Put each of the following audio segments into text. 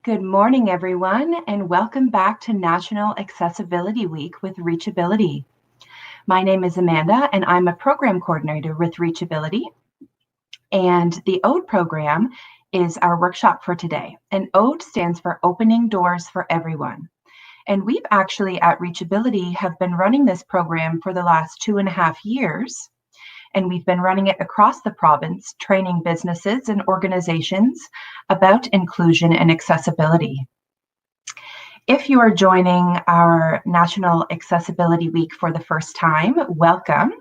Good morning, everyone, and welcome back to National Accessibility Week with reachAbility. My name is Amanda, and I'm a program coordinator with reachAbility. And the ODE program is our workshop for today. And ODE stands for Opening Doors for Everyone. And we've actually at reachAbility have been running this program for the last 2.5 years. And we've been running it across the province, training businesses and organizations about inclusion and accessibility. If you are joining our National Accessibility Week for the first time, welcome.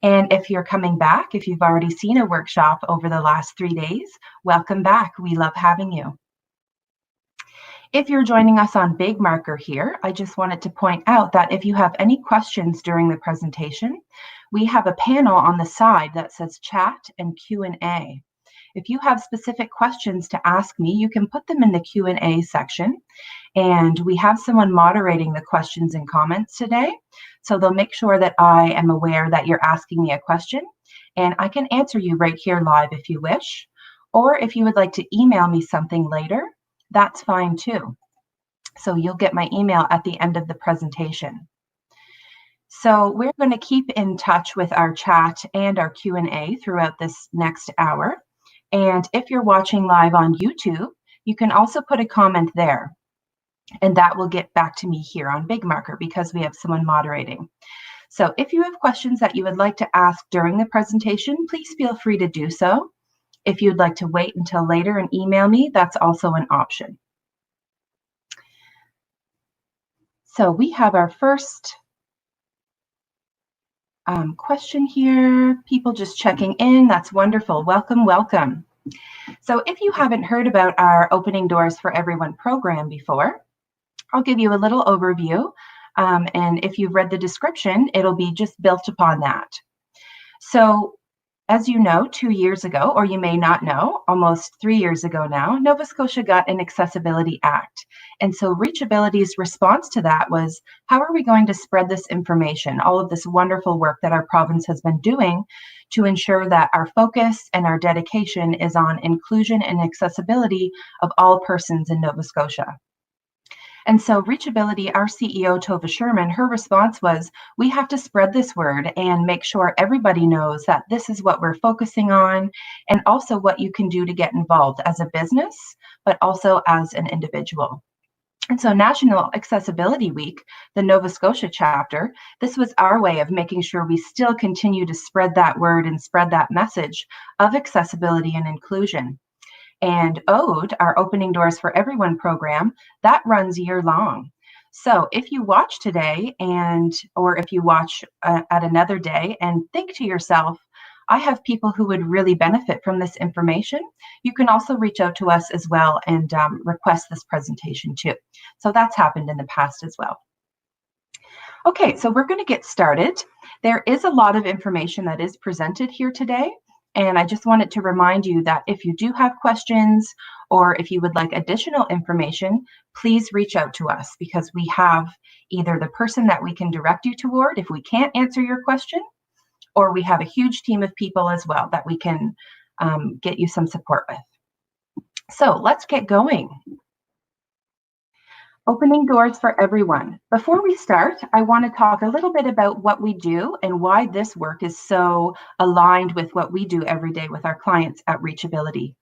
And if you're coming back, if you've already seen a workshop over the last 3 days, welcome back. We love having you. If you're joining us on Big Marker here, I just wanted to point out that if you have any questions during the presentation, we have a panel on the side that says chat and Q&A. If you have specific questions to ask me, you can put them in the Q&A section, and we have someone moderating the questions and comments today. So they'll make sure that I am aware that you're asking me a question, and I can answer you right here live if you wish. Or if you would like to email me something later, that's fine too. So you'll get my email at the end of the presentation. So we're going to keep in touch with our chat and our Q&A throughout this next hour. And if you're watching live on YouTube, you can also put a comment there. And that will get back to me here on Big Marker because we have someone moderating. So if you have questions that you would like to ask during the presentation, please feel free to do so. If you'd like to wait until later and email me, that's also an option. So we have our first question here. People just checking in. That's wonderful. Welcome, welcome. So if you haven't heard about our Opening Doors for Everyone program before, I'll give you a little overview. And if you've read the description, it'll be just built upon that. So as you know, 2 years ago, or you may not know, almost 3 years ago now, Nova Scotia got an Accessibility Act. And so reachAbility's response to that was, how are we going to spread this information, all of this wonderful work that our province has been doing to ensure that our focus and our dedication is on inclusion and accessibility of all persons in Nova Scotia? And so reachAbility, our CEO, Tova Sherman, her response was, we have to spread this word and make sure everybody knows that this is what we're focusing on, and also what you can do to get involved as a business, but also as an individual. And so National Accessibility Week, the Nova Scotia chapter, this was our way of making sure we still continue to spread that word and spread that message of accessibility and inclusion. And ODE, our Opening Doors for Everyone program, that runs year long. So if you watch today or if you watch at another day and think to yourself, I have people who would really benefit from this information, you can also reach out to us as well and request this presentation too. So that's happened in the past as well. Okay, so we're going to get started. There is a lot of information that is presented here today. And I just wanted to remind you that if you do have questions or if you would like additional information, please reach out to us because we have either the person that we can direct you toward if we can't answer your question, or we have a huge team of people as well that we can get you some support with. So let's get going. Opening Doors for Everyone. Before we start, I want to talk a little bit about what we do and why this work is so aligned with what we do every day with our clients at reachAbility.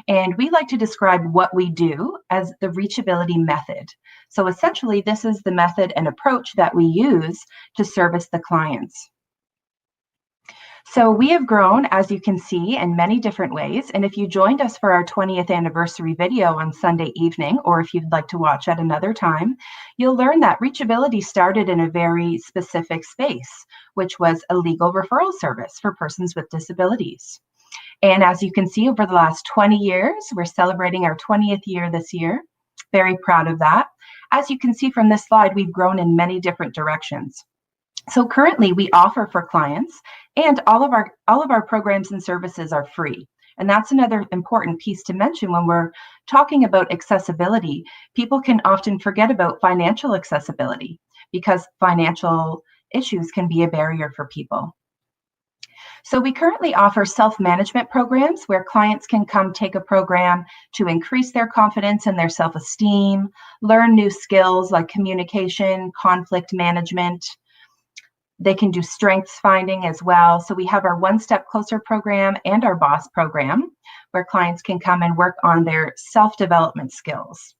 And we like to describe what we do as the reachAbility method. So essentially, this is the method and approach that we use to service the clients. So we have grown, as you can see, in many different ways. And if you joined us for our 20th anniversary video on Sunday evening, or if you'd like to watch at another time, you'll learn that reachAbility started in a very specific space, which was a legal referral service for persons with disabilities. And as you can see, over the last 20 years, we're celebrating our 20th year this year. Very proud of that. As you can see from this slide, we've grown in many different directions. So currently we offer for clients, and all of our programs and services are free. And that's another important piece to mention when we're talking about accessibility. People can often forget about financial accessibility because financial issues can be a barrier for people. So we currently offer self-management programs where clients can come take a program to increase their confidence and their self-esteem, learn new skills like communication, conflict management. They can do strengths finding as well. So we have our One Step Closer program and our BOSS program, where clients can come and work on their self-development skills.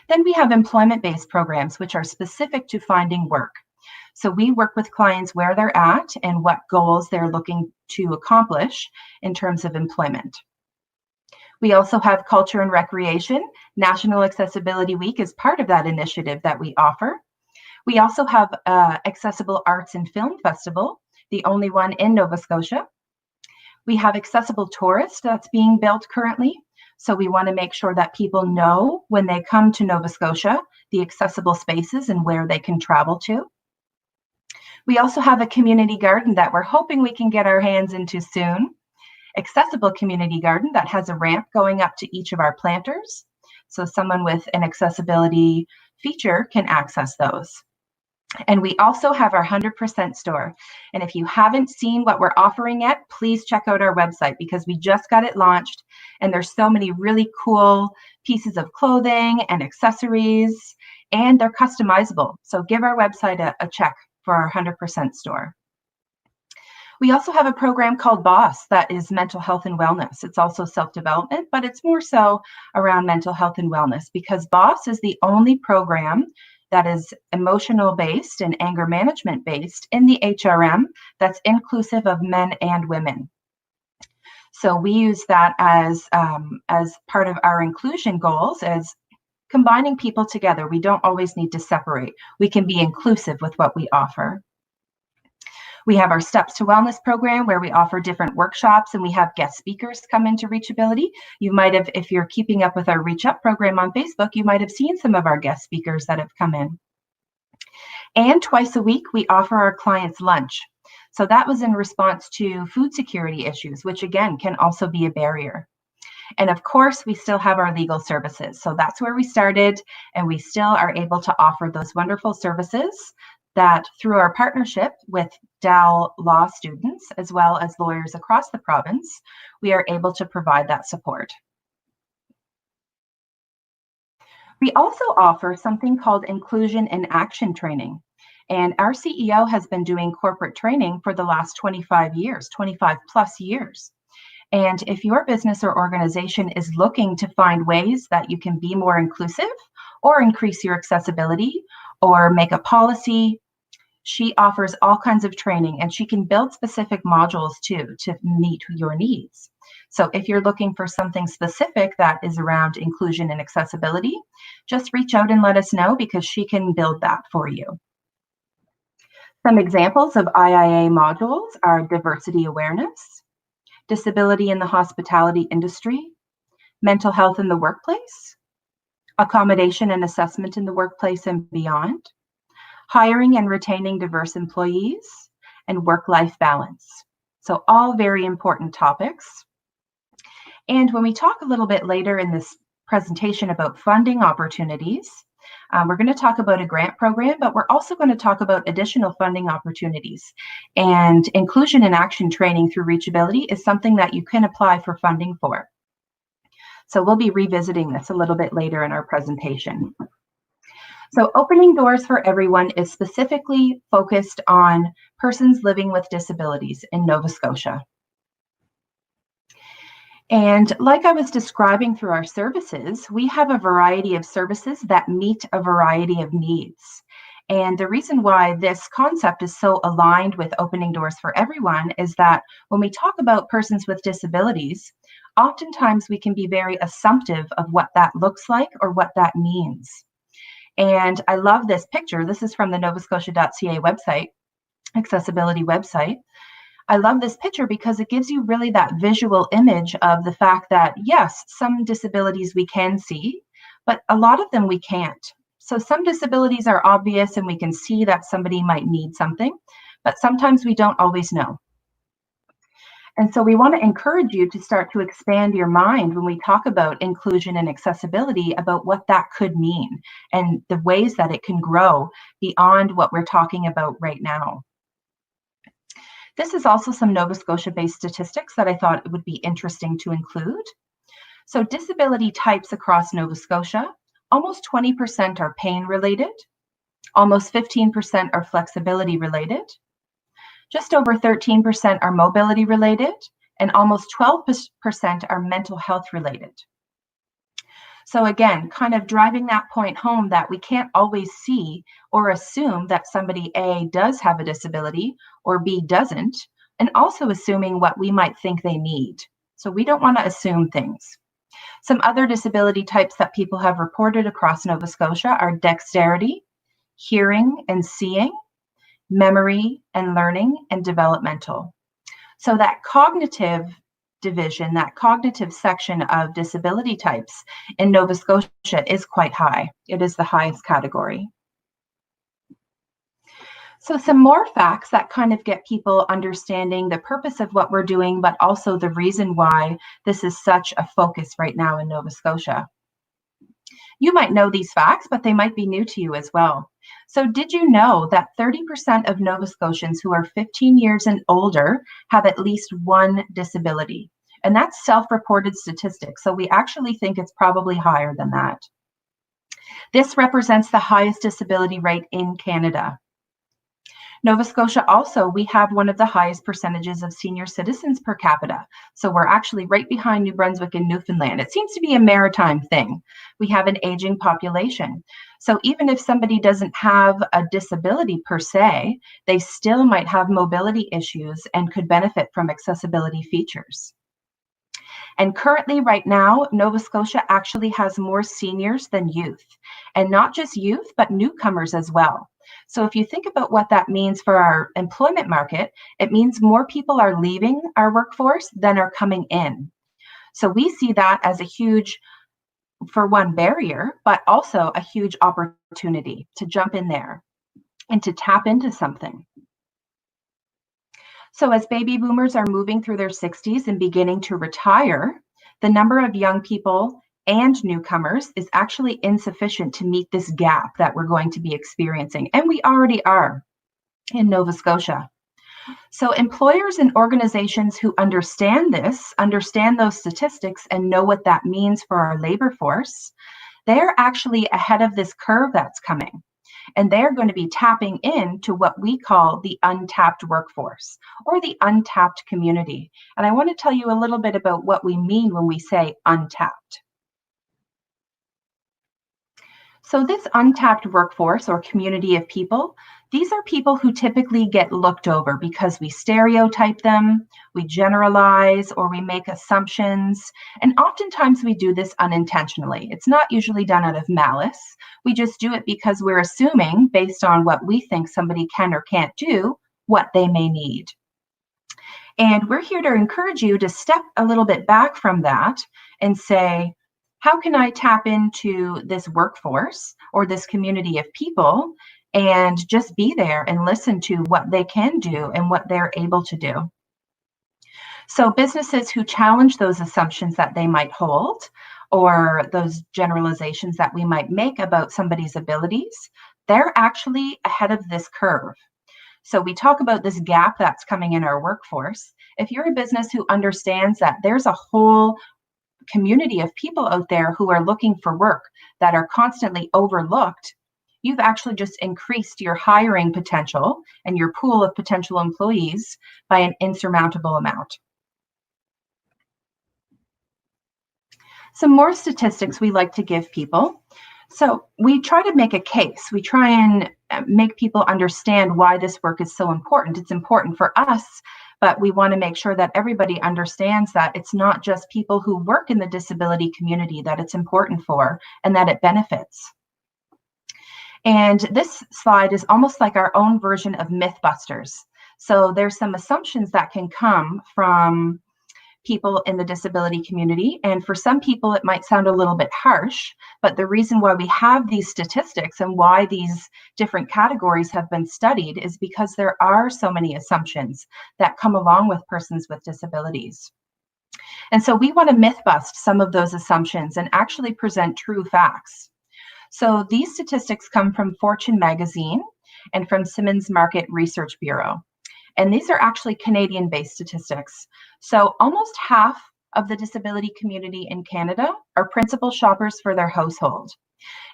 Then we have employment-based programs, which are specific to finding work. So we work with clients where they're at and what goals they're looking to accomplish in terms of employment. We also have culture and recreation. National Accessibility Week is part of that initiative that we offer. We also have Accessible Arts and Film Festival, the only one in Nova Scotia. We have Accessible Tourist that's being built currently. So we want to make sure that people know when they come to Nova Scotia, the accessible spaces and where they can travel to. We also have a community garden that we're hoping we can get our hands into soon. Accessible community garden that has a ramp going up to each of our planters. So someone with an accessibility feature can access those. And we also have our 100% store. And if you haven't seen what we're offering yet, please check out our website because we just got it launched and there's so many really cool pieces of clothing and accessories, and they're customizable. So give our website a check for our 100% store. We also have a program called BOSS that is mental health and wellness. It's also self-development, but it's more so around mental health and wellness because BOSS is the only program that is emotional based and anger management based in the HRM that's inclusive of men and women. So we use that as part of our inclusion goals as combining people together. We don't always need to separate. We can be inclusive with what we offer. We have our Steps to Wellness program where we offer different workshops and we have guest speakers come into reachAbility. You might have, if you're keeping up with our Reach Up program on Facebook, you might have seen some of our guest speakers that have come in. And twice a week, we offer our clients lunch. So that was in response to food security issues, which again can also be a barrier. And of course, we still have our legal services. So that's where we started, and we still are able to offer those wonderful services that through our partnership with Dal law students, as well as lawyers across the province, we are able to provide that support. We also offer something called Inclusion in Action training. And our CEO has been doing corporate training for the last 25 years, 25 plus years. And if your business or organization is looking to find ways that you can be more inclusive or increase your accessibility or make a policy, she offers all kinds of training and she can build specific modules too to meet your needs. So if you're looking for something specific that is around inclusion and accessibility, just reach out and let us know because she can build that for you. Some examples of IIA modules are diversity awareness, disability in the hospitality industry, mental health in the workplace, accommodation and assessment in the workplace and beyond, hiring and retaining diverse employees, and work-life balance. So all very important topics. And when we talk a little bit later in this presentation about funding opportunities, we're going to talk about a grant program, but we're also going to talk about additional funding opportunities. And inclusion in action training through reachAbility is something that you can apply for funding for. So we'll be revisiting this a little bit later in our presentation. So Opening Doors for Everyone is specifically focused on persons living with disabilities in Nova Scotia. And like I was describing through our services, we have a variety of services that meet a variety of needs. And the reason why this concept is so aligned with Opening Doors for Everyone is that when we talk about persons with disabilities, oftentimes we can be very assumptive of what that looks like or what that means. And I love this picture. This is from the novascotia.ca website, accessibility website. I love this picture because it gives you really that visual image of the fact that, yes, some disabilities we can see, but a lot of them we can't. So some disabilities are obvious and we can see that somebody might need something, but sometimes we don't always know. And so we want to encourage you to start to expand your mind when we talk about inclusion and accessibility about what that could mean and the ways that it can grow beyond what we're talking about right now. This is also some Nova Scotia-based statistics that I thought it would be interesting to include. So disability types across Nova Scotia, almost 20% are pain related, almost 15% are flexibility related, just over 13% are mobility related, and almost 12% are mental health related. So again, kind of driving that point home that we can't always see or assume that somebody A does have a disability or B doesn't, and also assuming what we might think they need. So we don't want to assume things. Some other disability types that people have reported across Nova Scotia are dexterity, hearing and seeing, memory and learning, and developmental. So that cognitive division, that cognitive section of disability types in Nova Scotia is quite high. It is the highest category. So some more facts that kind of get people understanding the purpose of what we're doing, but also the reason why this is such a focus right now in Nova Scotia. You might know these facts, but they might be new to you as well. So did you know that 30% of Nova Scotians who are 15 years and older have at least one disability? And that's self-reported statistics. So we actually think it's probably higher than that. This represents the highest disability rate in Canada. Nova Scotia also, we have one of the highest percentages of senior citizens per capita. So we're actually right behind New Brunswick and Newfoundland. It seems to be a maritime thing. We have an aging population. So even if somebody doesn't have a disability per se, they still might have mobility issues and could benefit from accessibility features. And currently, right now, Nova Scotia actually has more seniors than youth, and not just youth, but newcomers as well. So if you think about what that means for our employment market, it means more people are leaving our workforce than are coming in. So we see that as a huge, for one, barrier, but also a huge opportunity to jump in there and to tap into something. So as baby boomers are moving through their 60s and beginning to retire, the number of young people and newcomers is actually insufficient to meet this gap that we're going to be experiencing. And we already are in Nova Scotia. So employers and organizations who understand this, understand those statistics and know what that means for our labor force, they're actually ahead of this curve that's coming. And they're going to be tapping into what we call the untapped workforce or the untapped community. And I want to tell you a little bit about what we mean when we say untapped. So this untapped workforce or community of people, these are people who typically get looked over because we stereotype them, we generalize, or we make assumptions. And oftentimes we do this unintentionally. It's not usually done out of malice. We just do it because we're assuming, based on what we think somebody can or can't do, what they may need. And we're here to encourage you to step a little bit back from that and say, how can I tap into this workforce or this community of people and just be there and listen to what they can do and what they're able to do? So businesses who challenge those assumptions that they might hold or those generalizations that we might make about somebody's abilities, they're actually ahead of this curve. So we talk about this gap that's coming in our workforce. If you're a business who understands that there's a whole community of people out there who are looking for work that are constantly overlooked, you've actually just increased your hiring potential and your pool of potential employees by an insurmountable amount. Some more statistics we like to give people. So we try to make a case. We try and make people understand why this work is so important. It's important for us, but we want to make sure that everybody understands that it's not just people who work in the disability community that it's important for and that it benefits. And this slide is almost like our own version of Mythbusters. So there's some assumptions that can come from people in the disability community. And for some people, it might sound a little bit harsh, but the reason why we have these statistics and why these different categories have been studied is because there are so many assumptions that come along with persons with disabilities. And so we want to myth bust some of those assumptions and actually present true facts. So these statistics come from Fortune magazine and from Simmons Market Research Bureau. And these are actually Canadian-based statistics. So almost half of the disability community in Canada are principal shoppers for their household.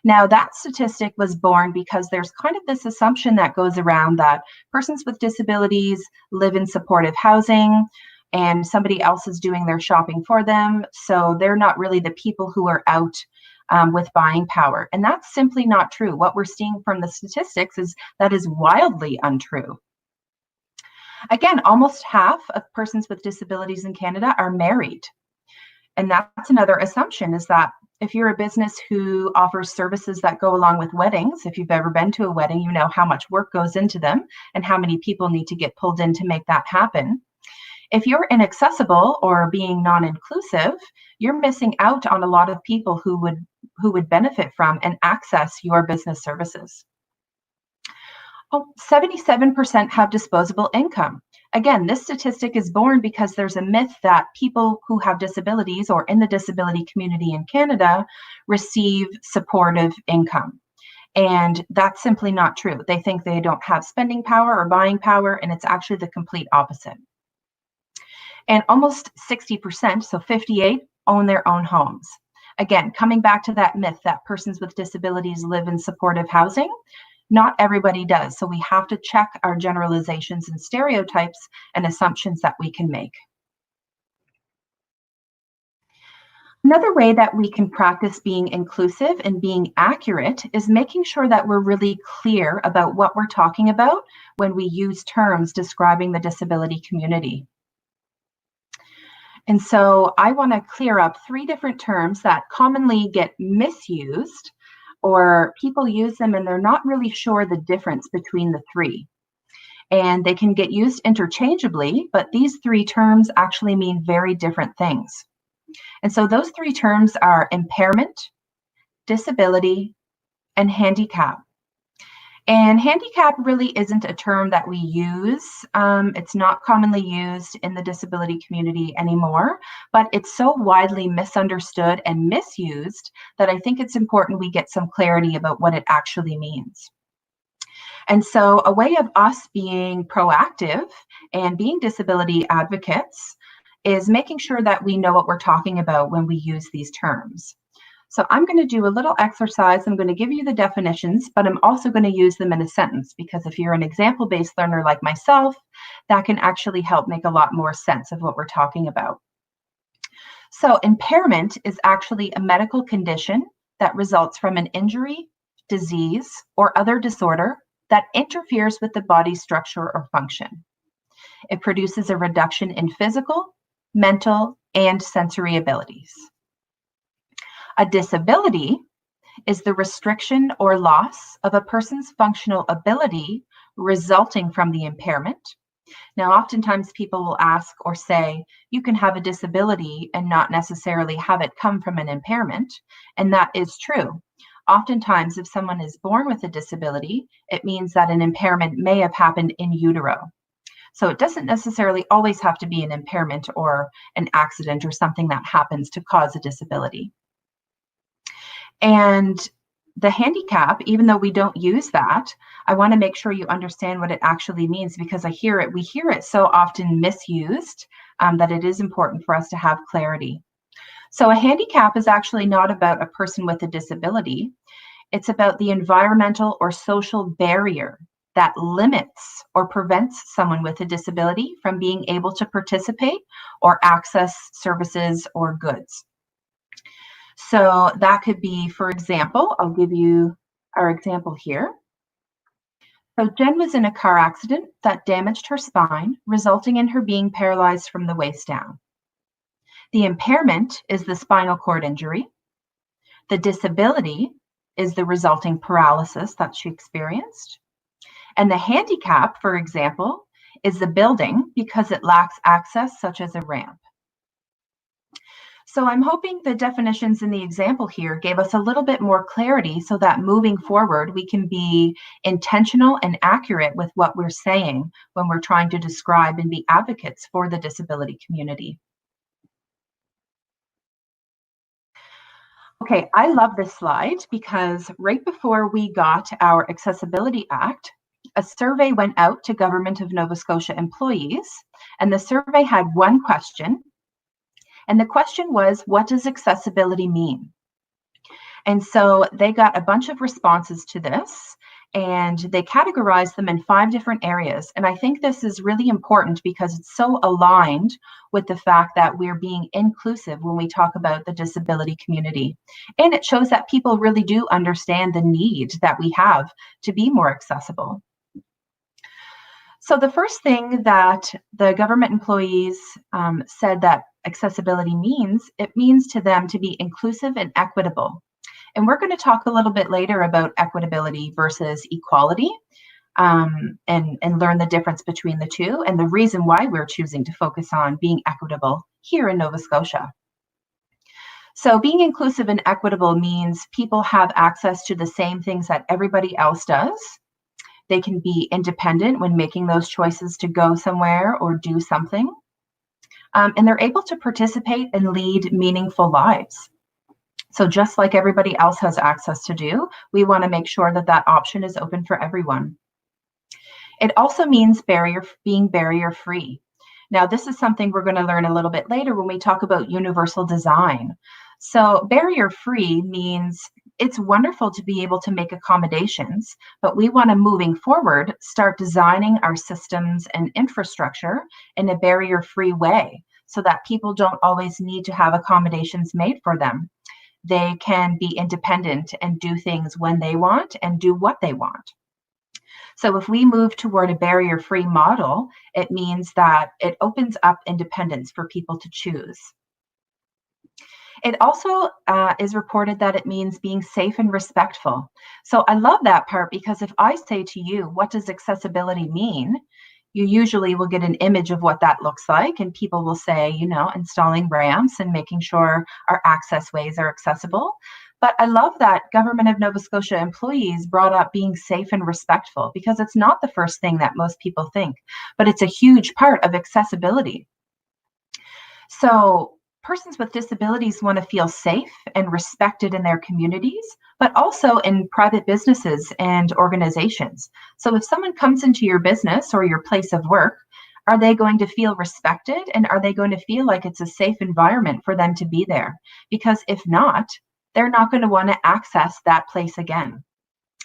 Now, that statistic was born because there's kind of this assumption that goes around that persons with disabilities live in supportive housing and somebody else is doing their shopping for them. So they're not really the people who are out with buying power. And that's simply not true. What we're seeing from the statistics is that is wildly untrue. Again, almost half of persons with disabilities in Canada are married. And that's another assumption, is that if you're a business who offers services that go along with weddings, if you've ever been to a wedding, you know how much work goes into them and how many people need to get pulled in to make that happen. If you're inaccessible or being non-inclusive, you're missing out on a lot of people who would benefit from and access your business services. 77% have disposable income. Again, this statistic is born because there's a myth that people who have disabilities or in the disability community in Canada receive supportive income. And that's simply not true. They think they don't have spending power or buying power, and it's actually the complete opposite. And almost 60%, so 58, own their own homes. Again, coming back to that myth that persons with disabilities live in supportive housing, not everybody does. So we have to check our generalizations and stereotypes and assumptions that we can make. Another way that we can practice being inclusive and being accurate is making sure that we're really clear about what we're talking about when we use terms describing the disability community. And so I want to clear up 3 different terms that commonly get misused, or people use them and they're not really sure the difference between the 3. And they can get used interchangeably, but these 3 terms actually mean very different things. And so those 3 terms are impairment, disability, and handicap. And handicap really isn't a term that we use. It's not commonly used in the disability community anymore, but it's so widely misunderstood and misused that I think it's important we get some clarity about what it actually means. And so a way of us being proactive and being disability advocates is making sure that we know what we're talking about when we use these terms. So I'm going to do a little exercise. I'm going to give you the definitions, but I'm also going to use them in a sentence, because if you're an example-based learner like myself, that can actually help make a lot more sense of what we're talking about. So impairment is actually a medical condition that results from an injury, disease, or other disorder that interferes with the body's structure or function. It produces a reduction in physical, mental, and sensory abilities. A disability is the restriction or loss of a person's functional ability resulting from the impairment. Now, oftentimes people will ask or say, you can have a disability and not necessarily have it come from an impairment, and that is true. Oftentimes, if someone is born with a disability, it means that an impairment may have happened in utero. So it doesn't necessarily always have to be an impairment or an accident or something that happens to cause a disability. And the handicap, even though we don't use that, I want to make sure you understand what it actually means, because we hear it so often misused that it is important for us to have clarity. So a handicap is actually not about a person with a disability. It's about the environmental or social barrier that limits or prevents someone with a disability from being able to participate or access services or goods. So that could be, for example, I'll give you our example here. So Jen was in a car accident that damaged her spine, resulting in her being paralyzed from the waist down. The impairment is the spinal cord injury. The disability is the resulting paralysis that she experienced. And the handicap, for example, is the building because it lacks access, such as a ramp. So I'm hoping the definitions in the example here gave us a little bit more clarity so that moving forward, we can be intentional and accurate with what we're saying when we're trying to describe and be advocates for the disability community. Okay, I love this slide because right before we got our Accessibility Act, a survey went out to Government of Nova Scotia employees, and the survey had one question. And the question was, what does accessibility mean? And so they got a bunch of responses to this, and they categorized them in 5 different areas. And I think this is really important because it's so aligned with the fact that we're being inclusive when we talk about the disability community. And it shows that people really do understand the need that we have to be more accessible. So the first thing that the government employees said that accessibility means, it means to them to be inclusive and equitable. And we're going to talk a little bit later about equitability versus equality, and learn the difference between the two and the reason why we're choosing to focus on being equitable here in Nova Scotia. So being inclusive and equitable means people have access to the same things that everybody else does. They can be independent when making those choices to go somewhere or do something. And they're able to participate and lead meaningful lives. So just like everybody else has access to do, we want to make sure that that option is open for everyone. It also means being barrier-free. Now, this is something we're going to learn a little bit later when we talk about universal design. So barrier-free means it's wonderful to be able to make accommodations, but we want to, moving forward, start designing our systems and infrastructure in a barrier-free way so that people don't always need to have accommodations made for them. They can be independent and do things when they want and do what they want. So if we move toward a barrier-free model, it means that it opens up independence for people to choose. It also is reported that it means being safe and respectful. So I love that part because if I say to you, what does accessibility mean? You usually will get an image of what that looks like, and people will say, you know, installing ramps and making sure our access ways are accessible. But I love that Government of Nova Scotia employees brought up being safe and respectful because it's not the first thing that most people think, but it's a huge part of accessibility. So persons with disabilities want to feel safe and respected in their communities, but also in private businesses and organizations. So if someone comes into your business or your place of work, are they going to feel respected, and are they going to feel like it's a safe environment for them to be there? Because if not, they're not going to want to access that place again.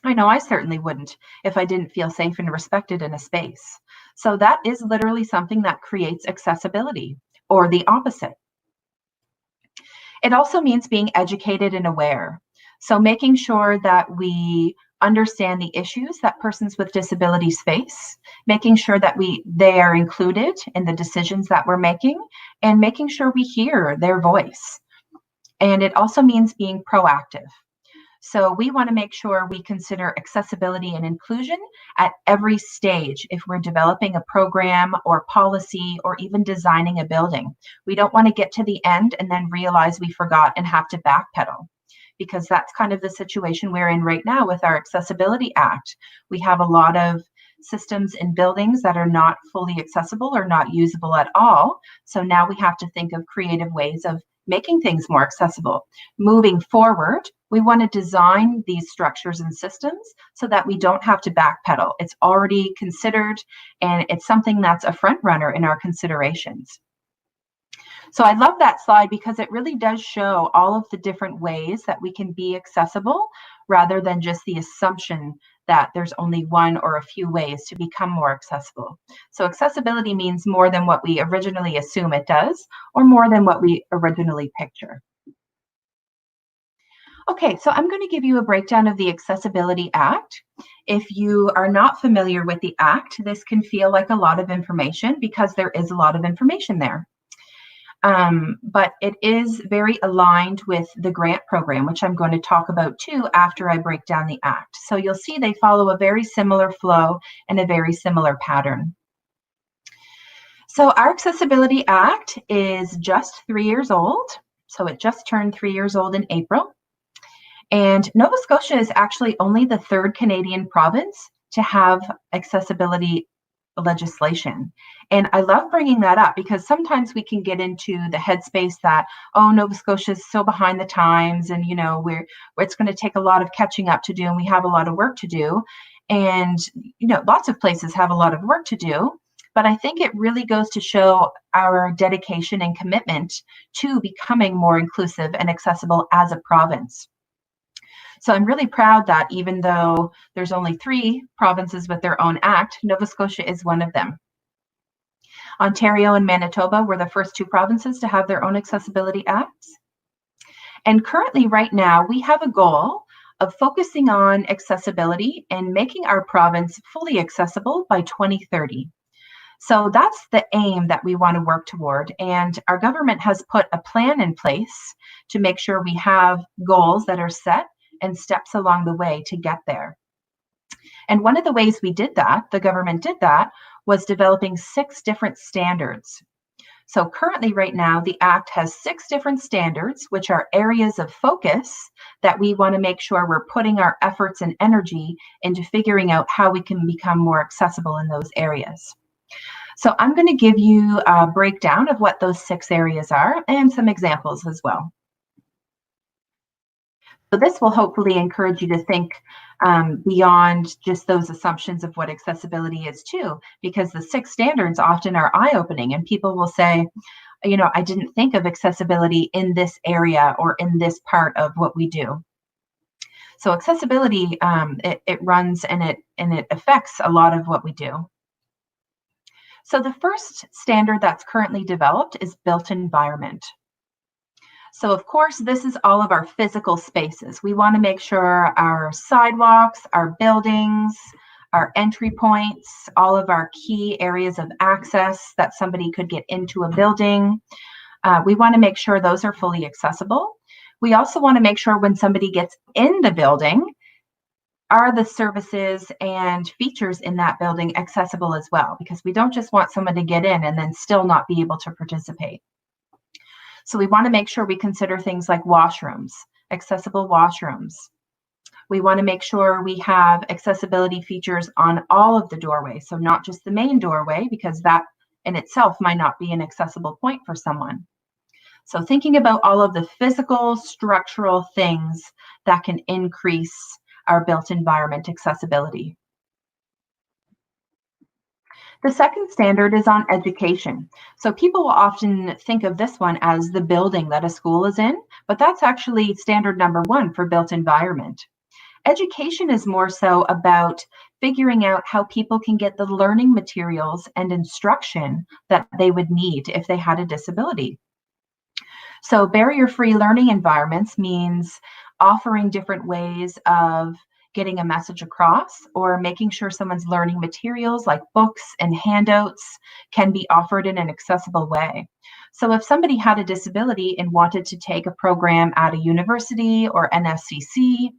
I know I certainly wouldn't if I didn't feel safe and respected in a space. So that is literally something that creates accessibility, or the opposite. It also means being educated and aware. So making sure that we understand the issues that persons with disabilities face, making sure that they are included in the decisions that we're making, and making sure we hear their voice. And it also means being proactive. So we want to make sure we consider accessibility and inclusion at every stage if we're developing a program or policy or even designing a building. We don't want to get to the end and then realize we forgot and have to backpedal, because that's kind of the situation we're in right now with our Accessibility Act. We have a lot of systems in buildings that are not fully accessible or not usable at all. So now we have to think of creative ways of making things more accessible. Moving forward, we want to design these structures and systems so that we don't have to backpedal. It's already considered, and it's something that's a front runner in our considerations. So I love that slide because it really does show all of the different ways that we can be accessible, rather than just the assumption that there's only one or a few ways to become more accessible. So accessibility means more than what we originally assume it does, or more than what we originally picture. Okay, so I'm going to give you a breakdown of the Accessibility Act. If you are not familiar with the Act, this can feel like a lot of information because there is a lot of information there. But it is very aligned with the grant program, which I'm going to talk about too after I break down the Act. So you'll see they follow a very similar flow and a very similar pattern. So our Accessibility Act is just 3 years old. So it just turned 3 years old in April. And Nova Scotia is actually only the 3rd Canadian province to have accessibility legislation. And I love bringing that up because sometimes we can get into the headspace that, oh, Nova Scotia is so behind the times, and you know, it's going to take a lot of catching up to do, and we have a lot of work to do. And, lots of places have a lot of work to do, but I think it really goes to show our dedication and commitment to becoming more inclusive and accessible as a province. So I'm really proud that even though there's only 3 provinces with their own act, Nova Scotia is one of them. Ontario and Manitoba were the first 2 provinces to have their own accessibility acts. And currently, right now, we have a goal of focusing on accessibility and making our province fully accessible by 2030. So that's the aim that we want to work toward. And our government has put a plan in place to make sure we have goals that are set and steps along the way to get there. And one of the ways we did that, the government did that, was developing 6 different standards. So currently, right now, the Act has 6 different standards, which are areas of focus that we want to make sure we're putting our efforts and energy into figuring out how we can become more accessible in those areas. So I'm going to give you a breakdown of what those 6 areas are and some examples as well. So this will hopefully encourage you to think beyond just those assumptions of what accessibility is too, because the 6 standards often are eye-opening, and people will say, I didn't think of accessibility in this area or in this part of what we do. So accessibility, it runs and it affects a lot of what we do. So the first standard that's currently developed is BuiltEnvironment. So of course, this is all of our physical spaces. We want to make sure our sidewalks, our buildings, our entry points, all of our key areas of access that somebody could get into a building, we want to make sure those are fully accessible. We also want to make sure when somebody gets in the building, are the services and features in that building accessible as well? Because we don't just want someone to get in and then still not be able to participate. So we want to make sure we consider things like washrooms, accessible washrooms. We want to make sure we have accessibility features on all of the doorways, so not just the main doorway, because that in itself might not be an accessible point for someone. So thinking about all of the physical, structural things that can increase our built environment accessibility. The second standard is on education. So people will often think of this one as the building that a school is in, but that's actually standard number 1 for built environment. Education is more so about figuring out how people can get the learning materials and instruction that they would need if they had a disability. So barrier-free learning environments means offering different ways of getting a message across, or making sure someone's learning materials like books and handouts can be offered in an accessible way. So if somebody had a disability and wanted to take a program at a university or NSCC,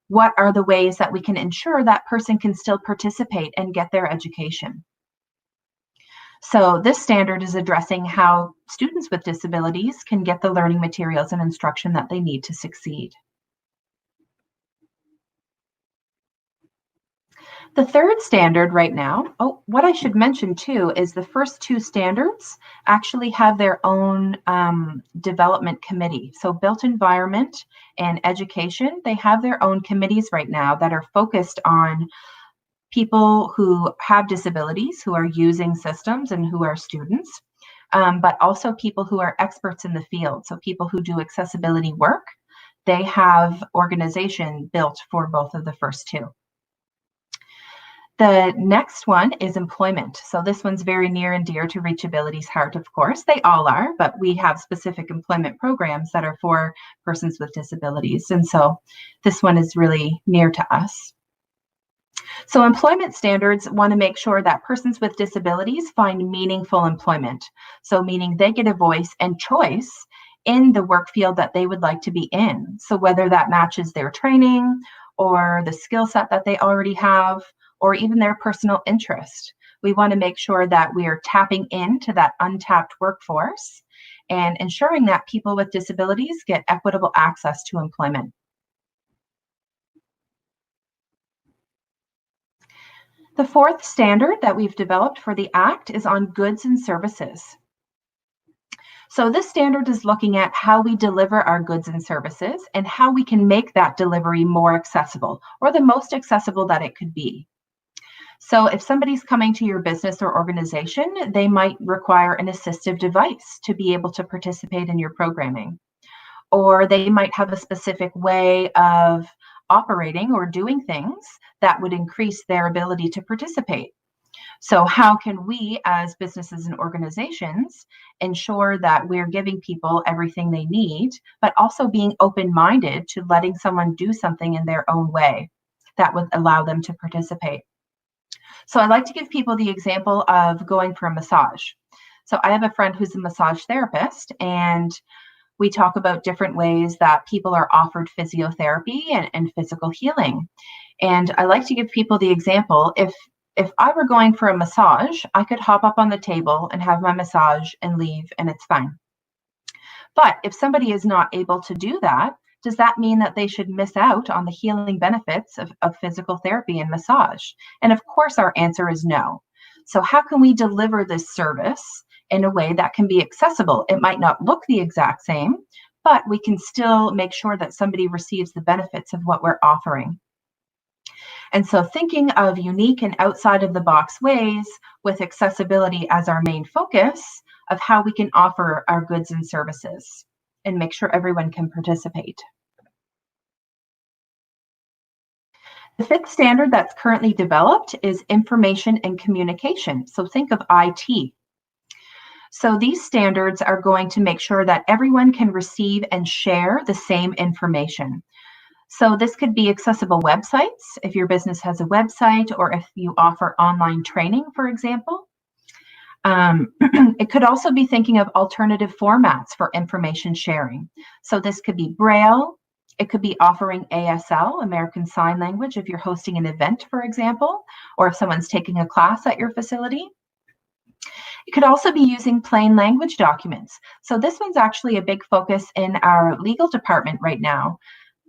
what are the ways that we can ensure that person can still participate and get their education? So this standard is addressing how students with disabilities can get the learning materials and instruction that they need to succeed. The third standard right now, what I should mention too is the first 2 standards actually have their own development committee. So built environment and education, they have their own committees right now that are focused on people who have disabilities, who are using systems and who are students, but also people who are experts in the field. So people who do accessibility work, they have organization built for both of the first 2. The next one is employment. So this one's very near and dear to reachAbility's heart, of course. They all are, but we have specific employment programs that are for persons with disabilities. And so this one is really near to us. So employment standards want to make sure that persons with disabilities find meaningful employment. So meaning they get a voice and choice in the work field that they would like to be in. So whether that matches their training or the skill set that they already have, or even their personal interest, we want to make sure that we are tapping into that untapped workforce and ensuring that people with disabilities get equitable access to employment. The fourth standard that we've developed for the Act is on goods and services. So this standard is looking at how we deliver our goods and services and how we can make that delivery more accessible, or the most accessible that it could be. So if somebody's coming to your business or organization, they might require an assistive device to be able to participate in your programming. Or they might have a specific way of operating or doing things that would increase their ability to participate. So how can we as businesses and organizations ensure that we're giving people everything they need, but also being open-minded to letting someone do something in their own way that would allow them to participate? So I like to give people the example of going for a massage. So I have a friend who's a massage therapist, and we talk about different ways that people are offered physiotherapy and physical healing. And I like to give people the example, if I were going for a massage, I could hop up on the table and have my massage and leave, and it's fine. But if somebody is not able to do that, does that mean that they should miss out on the healing benefits of physical therapy and massage? And of course, our answer is no. So how can we deliver this service in a way that can be accessible? It might not look the exact same, but we can still make sure that somebody receives the benefits of what we're offering. And so thinking of unique and outside of the box ways with accessibility as our main focus of how we can offer our goods and services and make sure everyone can participate. The fifth standard that's currently developed is information and communication. So think of IT. So these standards are going to make sure that everyone can receive and share the same information. So this could be accessible websites, if your business has a website, or if you offer online training, for example. It could also be thinking of alternative formats for information sharing. So this could be Braille. It could be offering ASL, American Sign Language, if you're hosting an event, for example, or if someone's taking a class at your facility. It could also be using plain language documents. So this one's actually a big focus in our legal department right now.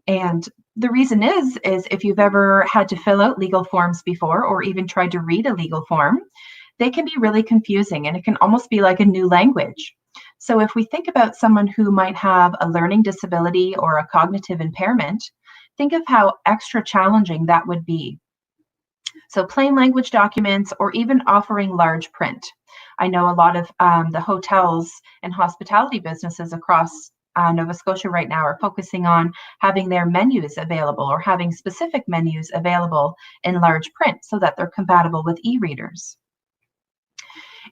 And the reason is if you've ever had to fill out legal forms before, or even tried to read a legal form, they can be really confusing, and it can almost be like a new language. So if we think about someone who might have a learning disability or a cognitive impairment, think of how extra challenging that would be. So plain language documents, or even offering large print. I know a lot of the hotels and hospitality businesses across Nova Scotia right now are focusing on having their menus available, or having specific menus available in large print so that they're compatible with e-readers.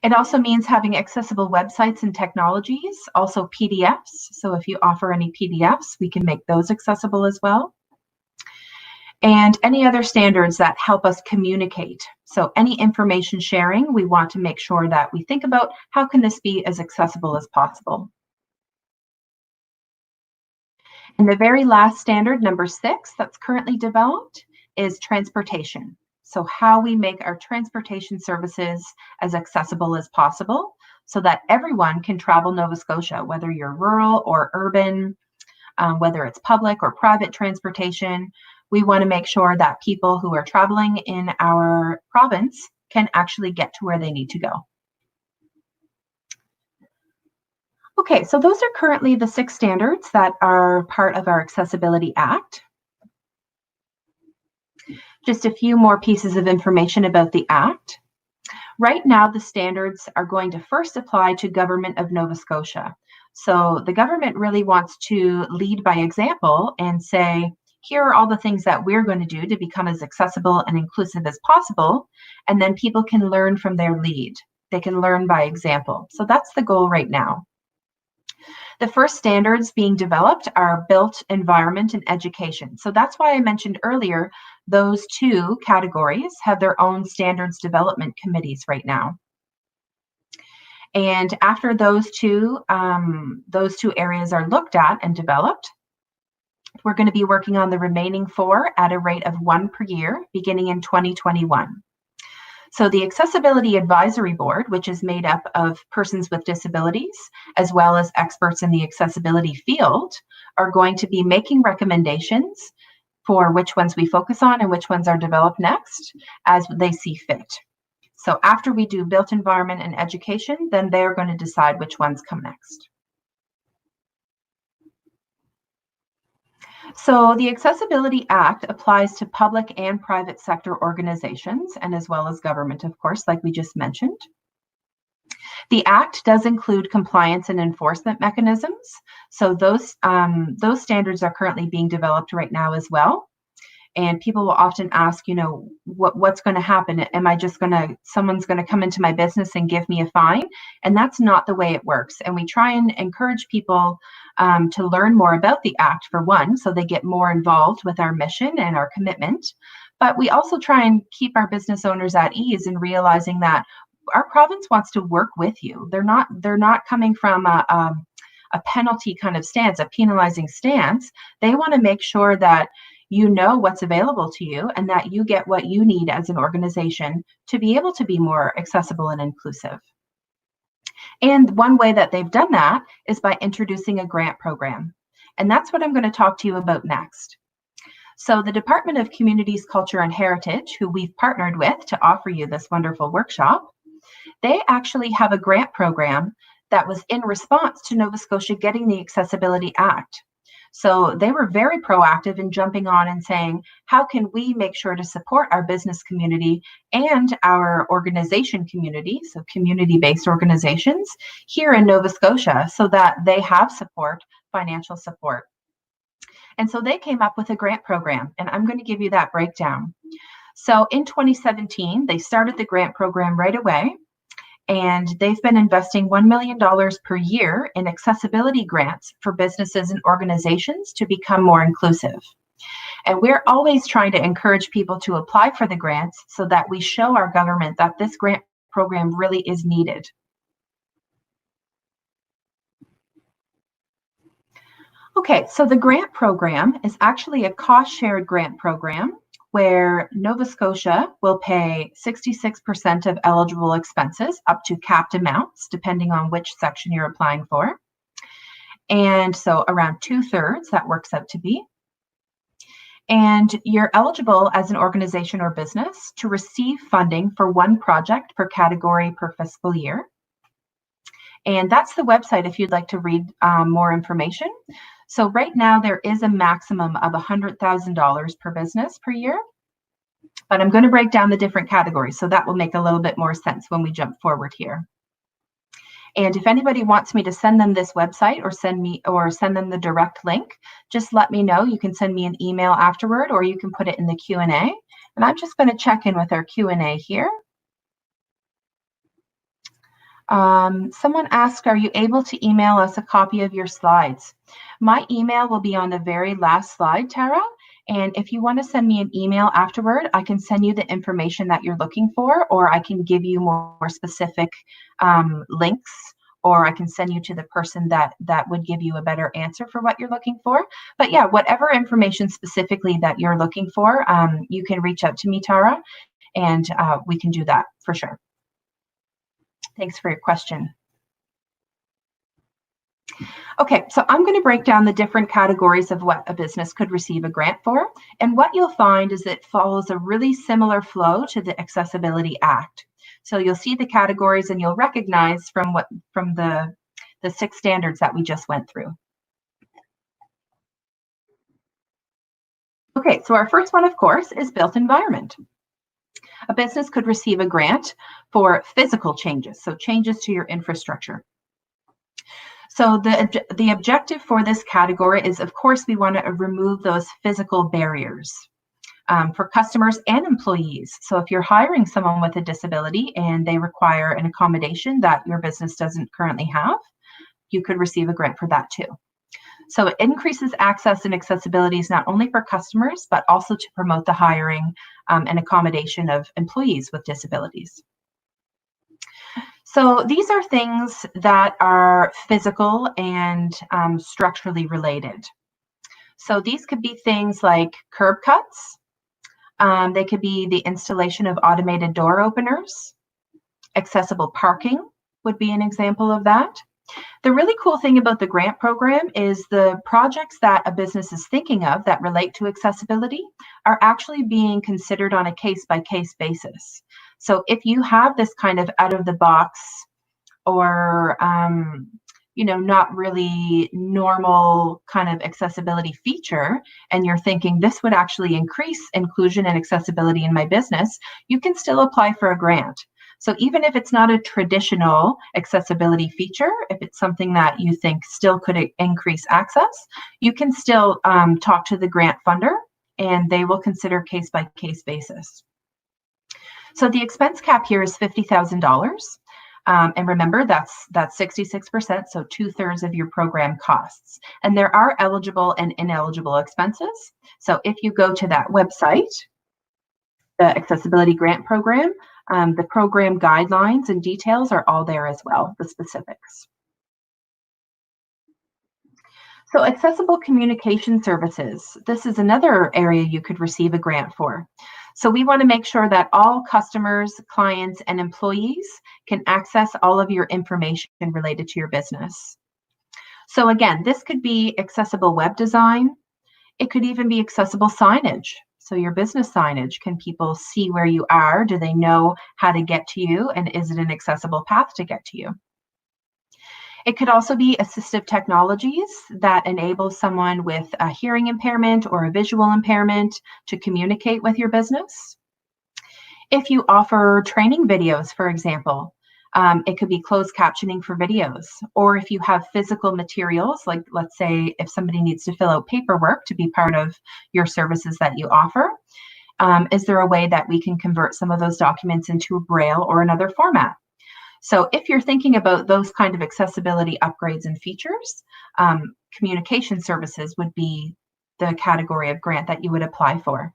It also means having accessible websites and technologies, also PDFs. So if you offer any PDFs, we can make those accessible as well. And any other standards that help us communicate. So any information sharing, we want to make sure that we think about how can this be as accessible as possible. And the very last standard, number 6, that's currently developed is transportation. So how we make our transportation services as accessible as possible so that everyone can travel Nova Scotia, whether you're rural or urban, whether it's public or private transportation. We want to make sure that people who are traveling in our province can actually get to where they need to go. Okay, so those are currently the 6 standards that are part of our Accessibility Act. Just a few more pieces of information about the Act. Right now, the standards are going to first apply to Government of Nova Scotia. So the government really wants to lead by example and say, here are all the things that we're going to do to become as accessible and inclusive as possible, and then people can learn from their lead. They can learn by example. So that's the goal right now. The first standards being developed are built environment and education. So that's why I mentioned earlier, those 2 categories have their own standards development committees right now. And after those two areas are looked at and developed, we're going to be working on the remaining 4 at a rate of 1 per year, beginning in 2021. So the Accessibility Advisory Board, which is made up of persons with disabilities, as well as experts in the accessibility field, are going to be making recommendations for which ones we focus on and which ones are developed next as they see fit. So after we do built environment and education, then they're going to decide which ones come next. So the Accessibility Act applies to public and private sector organizations, and as well as government, of course, like we just mentioned. The Act does include compliance and enforcement mechanisms. So those standards are currently being developed right now as well. And people will often ask, you know, what's going to happen? Am I just someone's going to come into my business and give me a fine? And that's not the way it works. And we try and encourage people to learn more about the Act, for one, so they get more involved with our mission and our commitment. But we also try and keep our business owners at ease in realizing that our province wants to work with you. They're not coming from a penalty kind of stance, a penalizing stance. They want to make sure that you know what's available to you and that you get what you need as an organization to be able to be more accessible and inclusive. And one way that they've done that is by introducing a grant program. And that's what I'm going to talk to you about next. So the Department of Communities, Culture and Heritage, who we've partnered with to offer you this wonderful workshop, they actually have a grant program that was in response to Nova Scotia getting the Accessibility Act. So they were very proactive in jumping on and saying, how can we make sure to support our business community and our organization community, so community-based organizations here in Nova Scotia, so that they have support, financial support. And so they came up with a grant program, and I'm going to give you that breakdown. So in 2017, they started the grant program right away. And they've been investing $1 million per year in accessibility grants for businesses and organizations to become more inclusive. And we're always trying to encourage people to apply for the grants so that we show our government that this grant program really is needed. Okay, so the grant program is actually a cost-shared grant program where Nova Scotia will pay 66% of eligible expenses up to capped amounts, depending on which section you're applying for. And so around 2/3, that works out to be. And you're eligible as an organization or business to receive funding for one project per category per fiscal year. And that's the website if you'd like to read more information. So right now there is a maximum of $100,000 per business per year, but I'm going to break down the different categories, so that will make a little bit more sense when we jump forward here. And if anybody wants me to send them this website or send them the direct link, just let me know. You can send me an email afterward, or you can put it in the Q&A. And I'm just going to check in with our Q&A here. Someone asked, are you able to email us a copy of your slides? My email will be on the very last slide, Tara. And if you want to send me an email afterward, I can send you the information that you're looking for, or I can give you more specific links, or I can send you to the person that would give you a better answer for what you're looking for. But yeah, whatever information specifically that you're looking for, you can reach out to me, Tara, and we can do that for sure. Thanks for your question. Okay, so I'm going to break down the different categories of what a business could receive a grant for. And what you'll find is it follows a really similar flow to the Accessibility Act. So you'll see the categories and you'll recognize from the 6 standards that we just went through. Okay, so our first one, of course, is built environment. A business could receive a grant for physical changes, so changes to your infrastructure. So the objective for this category is, of course, we want to remove those physical barriers for customers and employees. So if you're hiring someone with a disability and they require an accommodation that your business doesn't currently have, you could receive a grant for that too. So it increases access and accessibility not only for customers, but also to promote the hiring and accommodation of employees with disabilities. So these are things that are physical and structurally related. So these could be things like curb cuts. They could be the installation of automated door openers. Accessible parking would be an example of that. The really cool thing about the grant program is the projects that a business is thinking of that relate to accessibility are actually being considered on a case-by-case basis. So if you have this kind of out-of-the-box or not really normal kind of accessibility feature, and you're thinking this would actually increase inclusion and accessibility in my business, you can still apply for a grant. So even if it's not a traditional accessibility feature, if it's something that you think still could increase access, you can still talk to the grant funder, and they will consider case-by-case basis. So the expense cap here is $50,000. And remember, that's 66%, so 2/3 of your program costs. And there are eligible and ineligible expenses. So if you go to that website, the Accessibility Grant Program, the program guidelines and details are all there as well, the specifics. So accessible communication services, this is another area you could receive a grant for. So we want to make sure that all customers, clients, and employees can access all of your information related to your business. So again, this could be accessible web design. It could even be accessible signage. So your business signage, can people see where you are? Do they know how to get to you? And is it an accessible path to get to you? It could also be assistive technologies that enable someone with a hearing impairment or a visual impairment to communicate with your business. If you offer training videos, for example, it could be closed captioning for videos. Or if you have physical materials, like let's say if somebody needs to fill out paperwork to be part of your services that you offer, is there a way that we can convert some of those documents into a Braille or another format? So if you're thinking about those kind of accessibility upgrades and features, communication services would be the category of grant that you would apply for.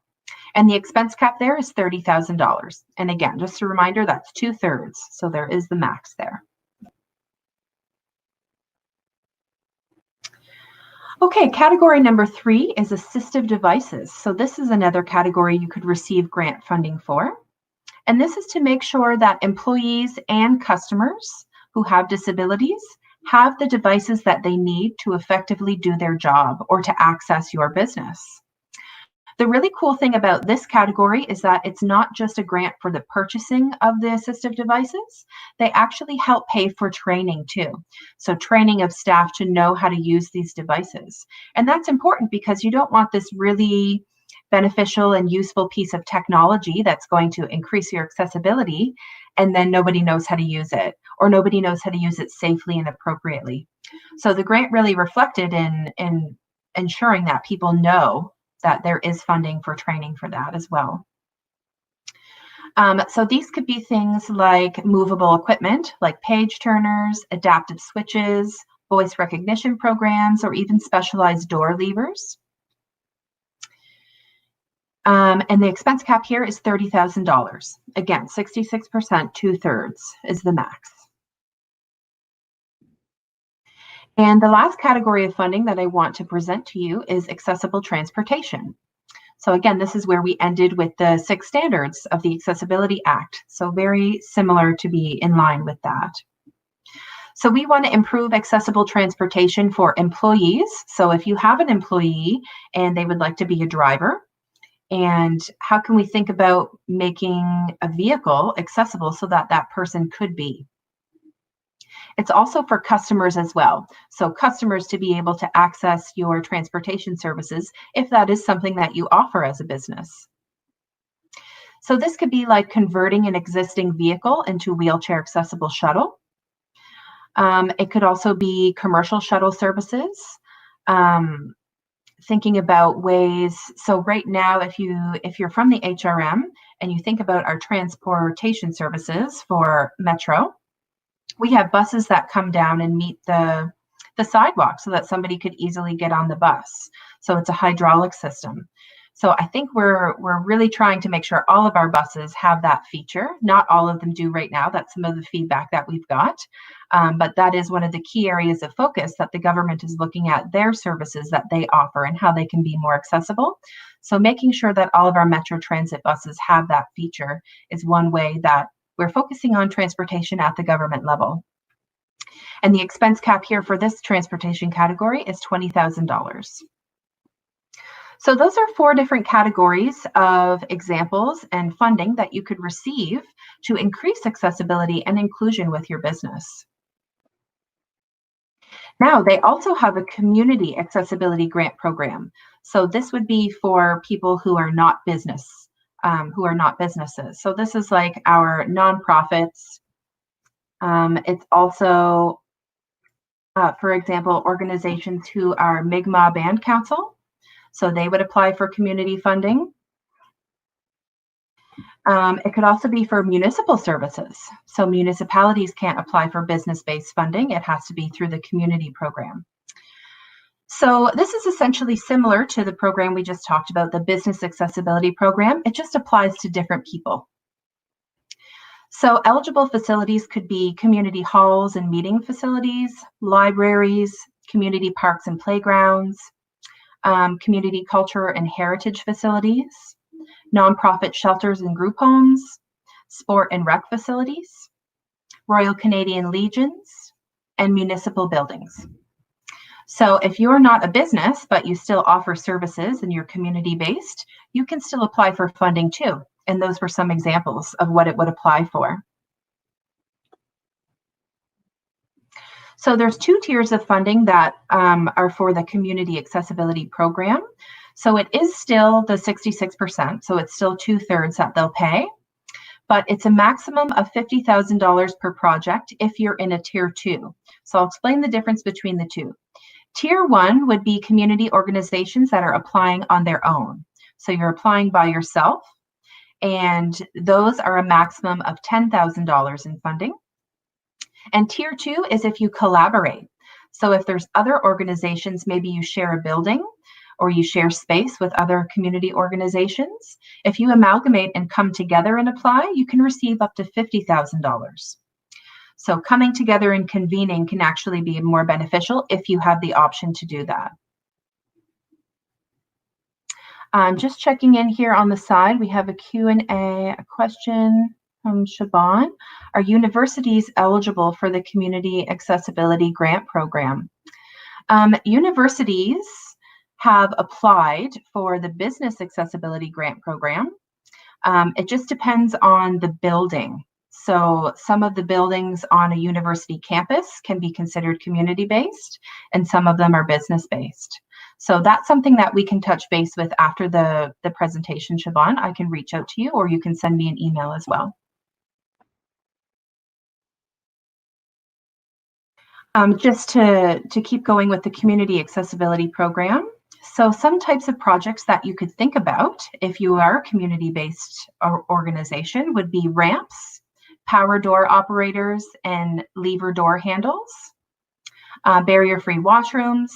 And the expense cap there is $30,000. And again, just a reminder, that's 2/3. So there is the max there. Okay, category number 3 is assistive devices. So this is another category you could receive grant funding for. And this is to make sure that employees and customers who have disabilities have the devices that they need to effectively do their job or to access your business. The really cool thing about this category is that it's not just a grant for the purchasing of the assistive devices, they actually help pay for training too. So training of staff to know how to use these devices. And that's important because you don't want this really beneficial and useful piece of technology that's going to increase your accessibility, and then nobody knows how to use it, or nobody knows how to use it safely and appropriately. So the grant really reflected in ensuring that people know that there is funding for training for that as well. So these could be things like movable equipment, like page turners, adaptive switches, voice recognition programs, or even specialized door levers. And the expense cap here is $30,000. Again, 66%, 2/3 is the max. And the last category of funding that I want to present to you is accessible transportation. So again, this is where we ended with the 6 standards of the Accessibility Act. So very similar to be in line with that. So we want to improve accessible transportation for employees. So if you have an employee and they would like to be a driver, and how can we think about making a vehicle accessible so that that person could be? It's also for customers as well. So customers to be able to access your transportation services if that is something that you offer as a business. So this could be like converting an existing vehicle into a wheelchair accessible shuttle. It could also be commercial shuttle services. Thinking about ways, so right now, if you're from the HRM and you think about our transportation services for Metro, we have buses that come down and meet the sidewalk so that somebody could easily get on the bus. So it's a hydraulic system. So I think we're really trying to make sure all of our buses have that feature. Not all of them do right now. That's some of the feedback that we've got. But that is one of the key areas of focus that the government is looking at their services that they offer and how they can be more accessible. So making sure that all of our Metro Transit buses have that feature is one way that we're focusing on transportation at the government level. And the expense cap here for this transportation category is $20,000. So those are 4 different categories of examples and funding that you could receive to increase accessibility and inclusion with your business. Now, they also have a community accessibility grant program. So this would be for people who are not businesses. So this is like our nonprofits. It's also, for example, organizations who are Mi'kmaq Band Council. So they would apply for community funding. It could also be for municipal services. So municipalities can't apply for business-based funding. It has to be through the community program. So this is essentially similar to the program we just talked about, the Business Accessibility Program. It just applies to different people. So eligible facilities could be community halls and meeting facilities, libraries, community parks and playgrounds, community culture and heritage facilities, nonprofit shelters and group homes, sport and rec facilities, Royal Canadian Legions, and municipal buildings. So if you're not a business, but you still offer services and you're community-based, you can still apply for funding too. And those were some examples of what it would apply for. So there's two tiers of funding that are for the Community Accessibility Program. So it is still the 66%, so it's still 2/3 that they'll pay, but it's a maximum of $50,000 per project if you're in a tier 2. So I'll explain the difference between the two. Tier 1 would be community organizations that are applying on their own. So you're applying by yourself, and those are a maximum of $10,000 in funding. And tier 2 is if you collaborate. So if there's other organizations, maybe you share a building or you share space with other community organizations. If you amalgamate and come together and apply, you can receive up to $50,000. So coming together and convening can actually be more beneficial if you have the option to do that. Just checking in here on the side, we have a Q&A, a question from Siobhan. Are universities eligible for the Community Accessibility Grant Program? Universities have applied for the Business Accessibility Grant Program. It just depends on the building. So some of the buildings on a university campus can be considered community-based, and some of them are business-based. So that's something that we can touch base with after the presentation, Siobhan. I can reach out to you, or you can send me an email as well. Just to keep going with the Community Accessibility Program. So some types of projects that you could think about if you are a community-based organization would be ramps, power door operators and lever door handles, barrier-free washrooms,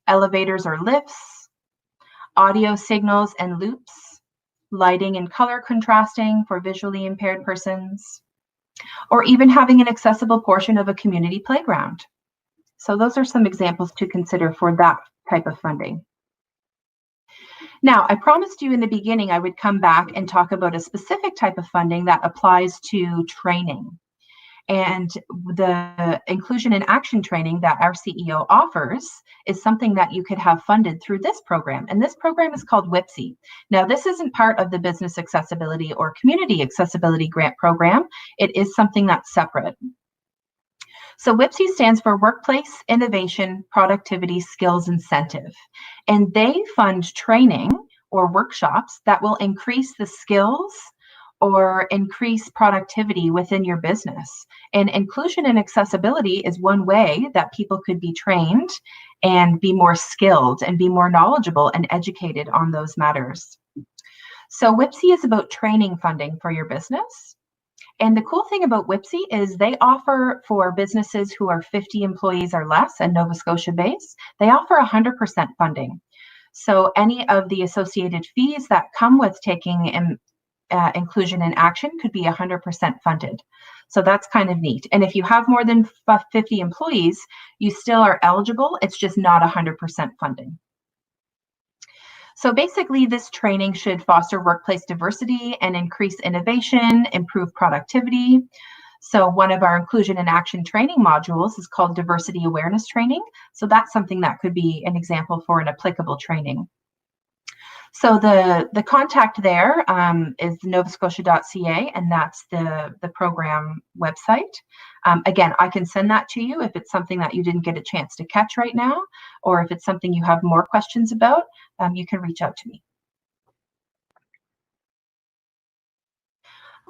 elevators or lifts, audio signals and loops, lighting and color contrasting for visually impaired persons, or even having an accessible portion of a community playground. So those are some examples to consider for that type of funding. Now, I promised you in the beginning I would come back and talk about a specific type of funding that applies to training. And the inclusion and action training that our CEO offers is something that you could have funded through this program. And this program is called WIPSY. Now, this isn't part of the Business Accessibility or Community Accessibility Grant Program. It is something that's separate. So WIPSY stands for Workplace Innovation Productivity Skills Incentive. And they fund training or workshops that will increase the skills or increase productivity within your business. And inclusion and accessibility is one way that people could be trained and be more skilled and be more knowledgeable and educated on those matters. So WIPSY is about training funding for your business. And the cool thing about WIPSY is they offer for businesses who are 50 employees or less and Nova Scotia based, they offer 100% funding. So any of the associated fees that come with taking inclusion in action could be 100% funded. So that's kind of neat. And if you have more than 50 employees, you still are eligible. It's just not 100% funding. So basically, this training should foster workplace diversity and increase innovation, improve productivity. So one of our inclusion and action training modules is called diversity awareness training. So that's something that could be an example for an applicable training. So the contact there is novascotia.ca, and that's the program website. Again, I can send that to you if it's something that you didn't get a chance to catch right now, or if it's something you have more questions about, you can reach out to me.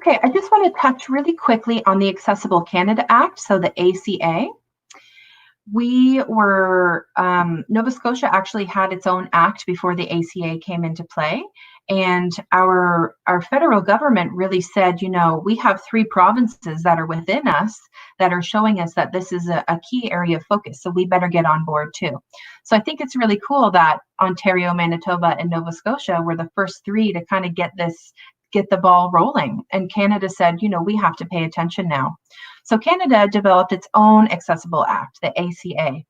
Okay, I just want to touch really quickly on the Accessible Canada Act, so the ACA. We were, Nova Scotia actually had its own act before the ACA came into play. And our federal government really said, you know, we have 3 provinces that are within us that are showing us that this is a key area of focus. So we better get on board too. So I think it's really cool that Ontario, Manitoba, and Nova Scotia were the first 3 to kind of get the ball rolling. And Canada said, you know, we have to pay attention now. So Canada developed its own Accessible Act, the ACA.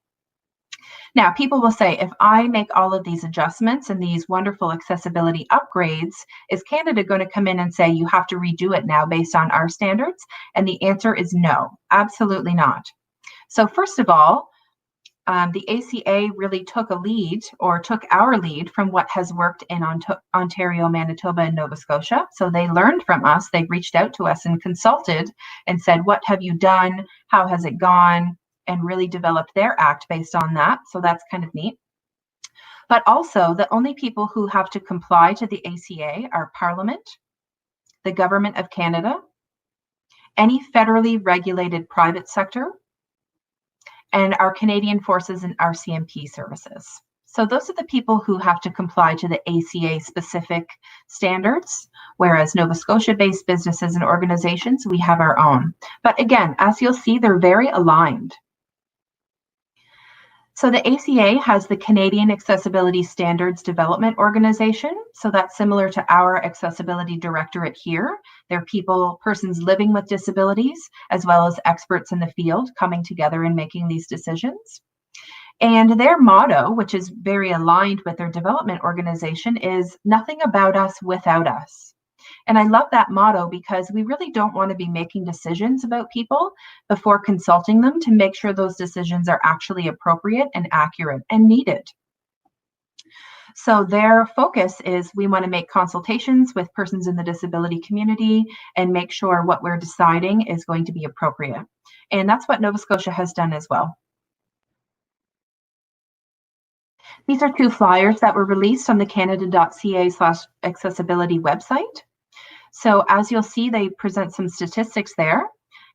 Now, people will say, if I make all of these adjustments and these wonderful accessibility upgrades, is Canada going to come in and say, you have to redo it now based on our standards? And the answer is no, absolutely not. So first of all, the ACA really took our lead from what has worked in Ontario, Manitoba, and Nova Scotia. So they learned from us. They reached out to us and consulted and said, what have you done? How has it gone? And really developed their act based on that. So that's kind of neat. But also, the only people who have to comply to the ACA are Parliament, the Government of Canada, any federally regulated private sector, and our Canadian Forces and RCMP services. So those are the people who have to comply to the ACA specific standards, whereas Nova Scotia-based businesses and organizations, we have our own. But again, as you'll see, they're very aligned. So the ACA has the Canadian Accessibility Standards Development Organization. So that's similar to our Accessibility Directorate here. They're persons living with disabilities, as well as experts in the field coming together and making these decisions. And their motto, which is very aligned with their development organization, is nothing about us without us. And I love that motto because we really don't want to be making decisions about people before consulting them to make sure those decisions are actually appropriate and accurate and needed. So their focus is we want to make consultations with persons in the disability community and make sure what we're deciding is going to be appropriate. And that's what Nova Scotia has done as well. These are 2 flyers that were released on the canada.ca/accessibility website. So as you'll see, they present some statistics there.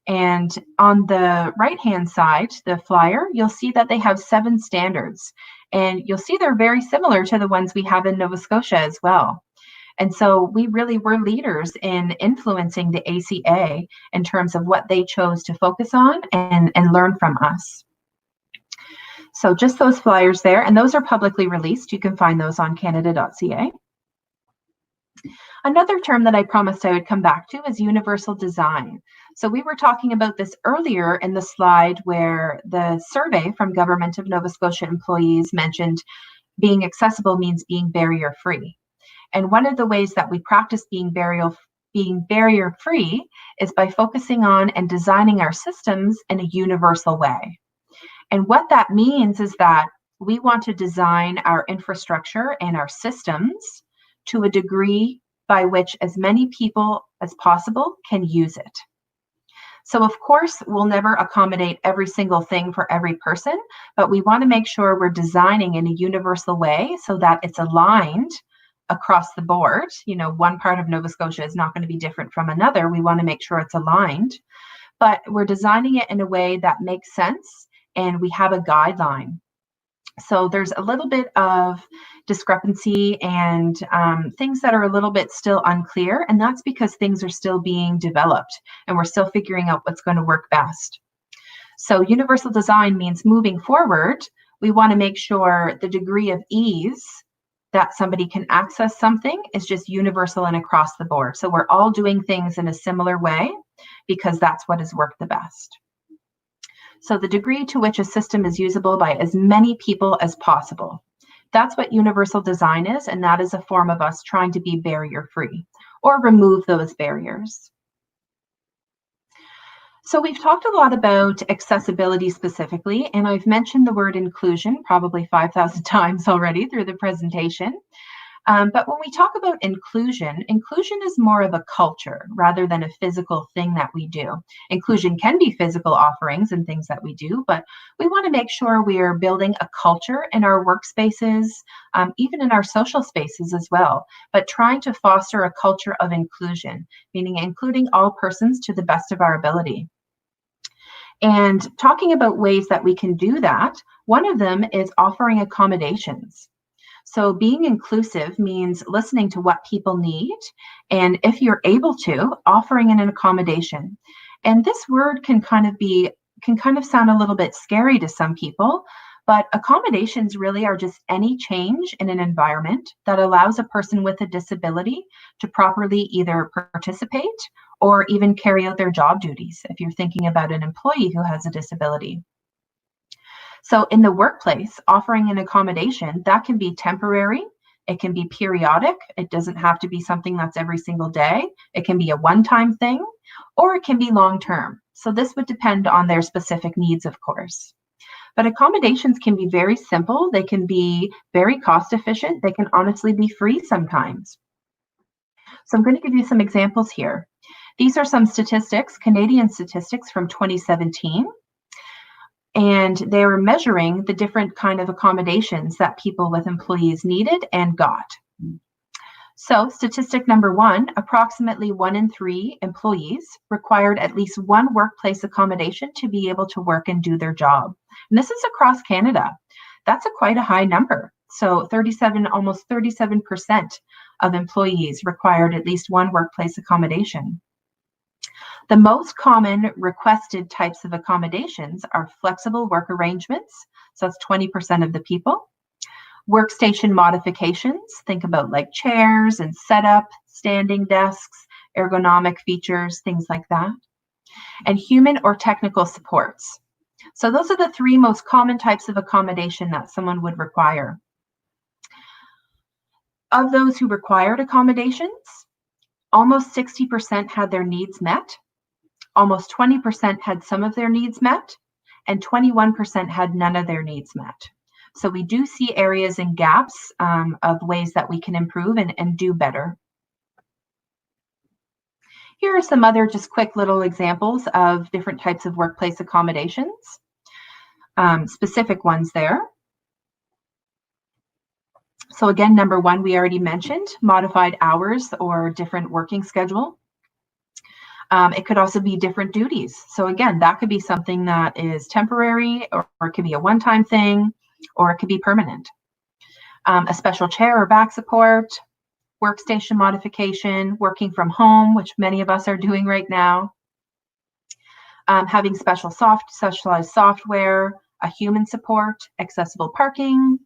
And on the right-hand side, the flyer, you'll see that they have 7 standards. And you'll see they're very similar to the ones we have in Nova Scotia as well. And so we really were leaders in influencing the ACA in terms of what they chose to focus on and learn from us. So just those flyers there, and those are publicly released. You can find those on canada.ca. Another term that I promised I would come back to is universal design. So we were talking about this earlier in the slide where the survey from Government of Nova Scotia employees mentioned being accessible means being barrier-free. And one of the ways that we practice being barrier-free is by focusing on and designing our systems in a universal way. And what that means is that we want to design our infrastructure and our systems to a degree by which as many people as possible can use it. So of course, we'll never accommodate every single thing for every person, but we want to make sure we're designing in a universal way so that it's aligned across the board. You know, one part of Nova Scotia is not going to be different from another. We want to make sure it's aligned, but we're designing it in a way that makes sense and we have a guideline. So there's a little bit of discrepancy and things that are a little bit still unclear, and that's because things are still being developed and we're still figuring out what's going to work best. So universal design means moving forward, we want to make sure the degree of ease that somebody can access something is just universal and across the board. So we're all doing things in a similar way because that's what has worked the best. So the degree to which a system is usable by as many people as possible. That's what universal design is, and that is a form of us trying to be barrier-free or remove those barriers. So we've talked a lot about accessibility specifically, and I've mentioned the word inclusion probably 5,000 times already through the presentation. But when we talk about inclusion, inclusion is more of a culture rather than a physical thing that we do. Inclusion can be physical offerings and things that we do, but we want to make sure we are building a culture in our workspaces, even in our social spaces as well, but trying to foster a culture of inclusion, meaning including all persons to the best of our ability. And talking about ways that we can do that, one of them is offering accommodations. So being inclusive means listening to what people need, and if you're able to, offering an accommodation. And this word can kind of sound a little bit scary to some people, but accommodations really are just any change in an environment that allows a person with a disability to properly either participate or even carry out their job duties, if you're thinking about an employee who has a disability. So in the workplace, offering an accommodation, that can be temporary, it can be periodic, it doesn't have to be something that's every single day, it can be a one-time thing, or it can be long-term. So this would depend on their specific needs, of course. But accommodations can be very simple, they can be very cost efficient, they can honestly be free sometimes. So I'm going to give you some examples here. These are some statistics, Canadian statistics from 2017. And they were measuring the different kind of accommodations that people with employees needed and got. So statistic number one, approximately 1 in 3 employees required at least one workplace accommodation to be able to work and do their job. And this is across Canada. That's quite a high number. So almost 37% of employees required at least one workplace accommodation. The most common requested types of accommodations are flexible work arrangements, so that's 20% of the people. Workstation modifications, think about like chairs and setup, standing desks, ergonomic features, things like that. And human or technical supports. So those are the 3 most common types of accommodation that someone would require. Of those who required accommodations, almost 60% had their needs met. Almost 20% had some of their needs met, and 21% had none of their needs met. So we do see areas and gaps of ways that we can improve and do better. Here are some other just quick little examples of different types of workplace accommodations, specific ones there. So again, number 1, we already mentioned, modified hours or different working schedule. It could also be different duties. So again, that could be something that is temporary, or it could be a one-time thing, or it could be permanent. A special chair or back support, workstation modification, working from home, which many of us are doing right now. Having specialized software, a human support, accessible parking,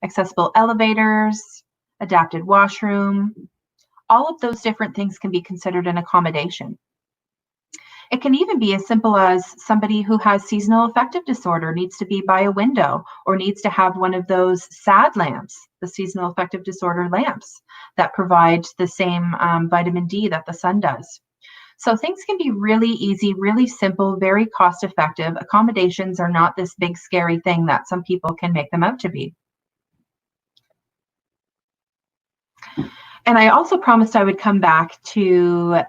accessible elevators, adapted washroom. All of those different things can be considered an accommodation. It can even be as simple as somebody who has seasonal affective disorder needs to be by a window or needs to have one of those SAD lamps, the seasonal affective disorder lamps that provide the same vitamin D that the sun does. So things can be really easy, really simple, very cost effective. Accommodations are not this big scary thing that some people can make them out to be. And I also promised I would come back to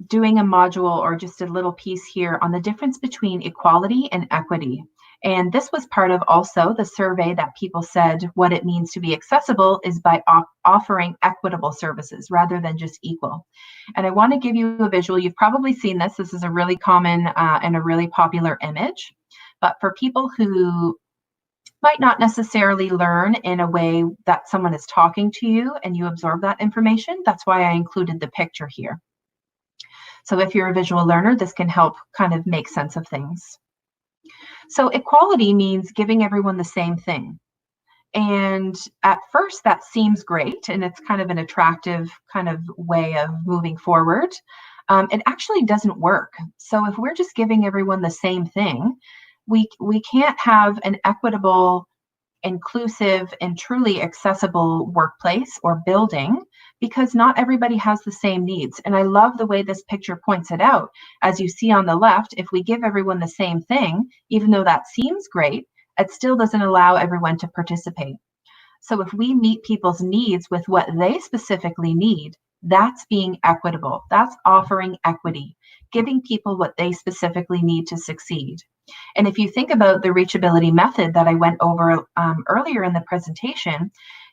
doing a module or just a little piece here on the difference between equality and equity. And this was part of also the survey that people said what it means to be accessible is by offering equitable services rather than just equal. And I want to give you a visual. You've probably seen this. This is a really common and a really popular image. But for people who might not necessarily learn in a way that someone is talking to you and you absorb that information, that's why I included the picture here. So if you're a visual learner, this can help kind of make sense of things. So equality means giving everyone the same thing. And at first that seems great and it's kind of an attractive kind of way of moving forward. It actually doesn't work. So if we're just giving everyone the same thing, we can't have an equitable, inclusive, and truly accessible workplace or building because not everybody has the same needs. And I love the way this picture points it out. As you see on the left, if we give everyone the same thing, even though that seems great, it still doesn't allow everyone to participate. So if we meet people's needs with what they specifically need, that's being equitable. That's offering equity, giving people what they specifically need to succeed. And if you think about the reachability method that I went over earlier in the presentation,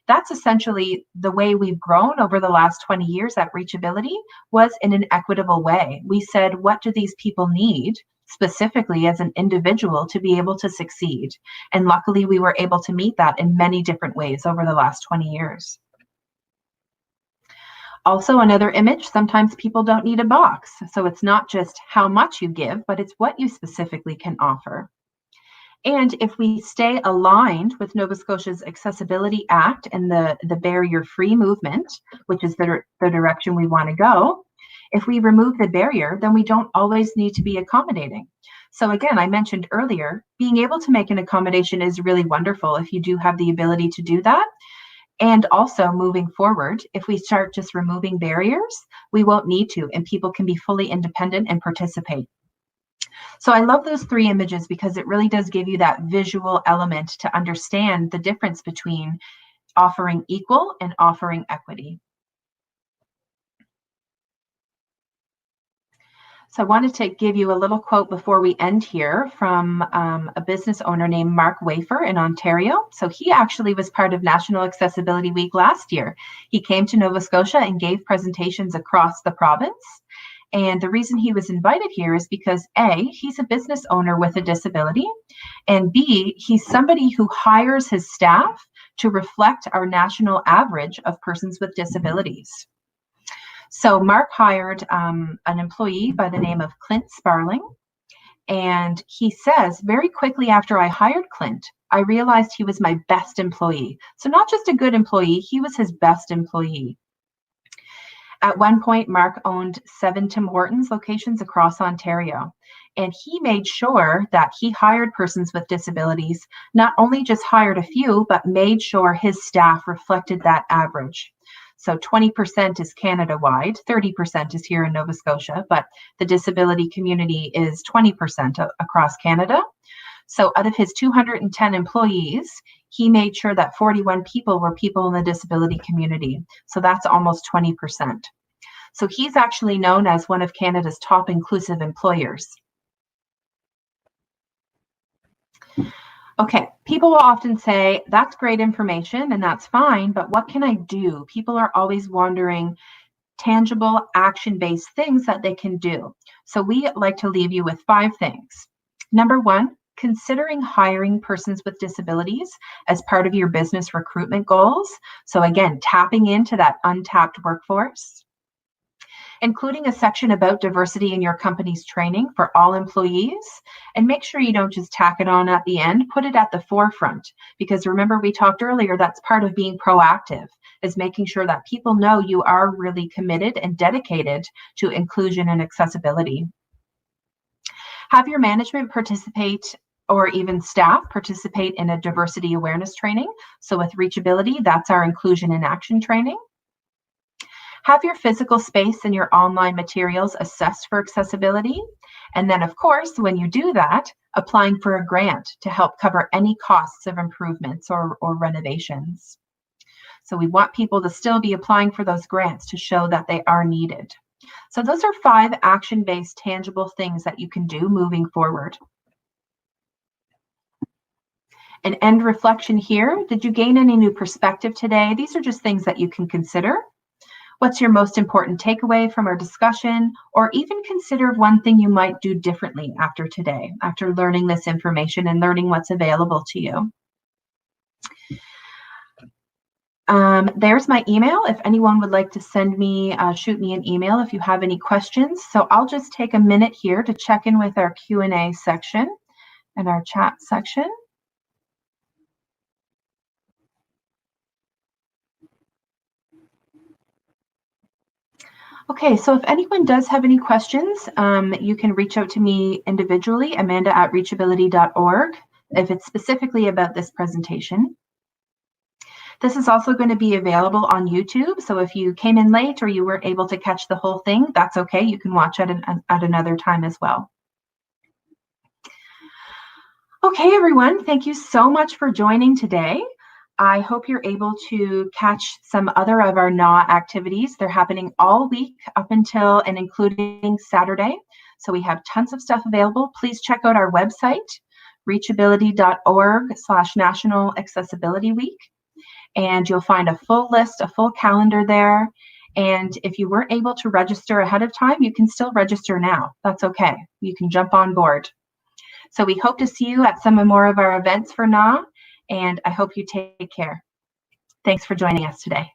that's essentially the way we've grown over the last 20 years at reachability, was in an equitable way. We said, what do these people need specifically as an individual to be able to succeed? And luckily we were able to meet that in many different ways over the last 20 years. Also, another image, sometimes people don't need a box. So it's not just how much you give, but it's what you specifically can offer. And if we stay aligned with Nova Scotia's Accessibility Act and the barrier-free movement, which is the direction we want to go, if we remove the barrier, then we don't always need to be accommodating. So again, I mentioned earlier, being able to make an accommodation is really wonderful if you do have the ability to do that. And also moving forward, if we start just removing barriers, we won't need to, and people can be fully independent and participate. So I love those three images because it really does give you that visual element to understand the difference between offering equal and offering equity. So I wanted to give you a little quote before we end here from a business owner named Mark Wafer in Ontario. So he actually was part of National Accessibility Week last year. He came to Nova Scotia and gave presentations across the province. And the reason he was invited here is because A, he's a business owner with a disability, and B, he's somebody who hires his staff to reflect our national average of persons with disabilities. So Mark hired an employee by the name of Clint Sparling, and he says, very quickly after I hired Clint, I realized he was my best employee. So not just a good employee, he was his best employee. At one point, Mark owned 7 Tim Hortons locations across Ontario, and he made sure that he hired persons with disabilities, not only just hired a few, but made sure his staff reflected that average. So 20% is Canada-wide, 30% is here in Nova Scotia, but the disability community is 20% across Canada. So out of his 210 employees, he made sure that 41 people were people in the disability community. So that's almost 20%. So he's actually known as one of Canada's top inclusive employers. Okay, people will often say, that's great information and that's fine, but what can I do? People are always wondering tangible, action-based things that they can do. So we like to leave you with 5 things. Number 1, considering hiring persons with disabilities as part of your business recruitment goals. So again, tapping into that untapped workforce. Including a section about diversity in your company's training for all employees, and make sure you don't just tack it on at the end, put it at the forefront, because remember we talked earlier, that's part of being proactive, is making sure that people know you are really committed and dedicated to inclusion and accessibility. Have your management participate, or even staff participate in a diversity awareness training. So with reachability, that's our inclusion in action training. Have your physical space and your online materials assessed for accessibility. And then, of course, when you do that, applying for a grant to help cover any costs of improvements or renovations. So we want people to still be applying for those grants to show that they are needed. So those are 5 action-based, tangible things that you can do moving forward. An end reflection here. Did you gain any new perspective today? These are just things that you can consider. What's your most important takeaway from our discussion? Or even consider one thing you might do differently after today, after learning this information and learning what's available to you. There's my email. If anyone would like to send me, shoot me an email if you have any questions. So I'll just take a minute here to check in with our Q&A section and our chat section. Okay, so if anyone does have any questions, you can reach out to me individually, amanda@reachability.org, if it's specifically about this presentation. This is also going to be available on YouTube, so if you came in late or you weren't able to catch the whole thing, that's okay. You can watch it at another time as well. Okay, everyone, thank you so much for joining today. I hope you're able to catch some other of our NAAW activities. They're happening all week up until and including Saturday. So we have tons of stuff available. Please check out our website, reachability.org/National Accessibility Week. And you'll find a full list, a full calendar there. And if you weren't able to register ahead of time, you can still register now. That's okay. You can jump on board. So we hope to see you at some more of our events for NAAW, and I hope you take care. Thanks for joining us today.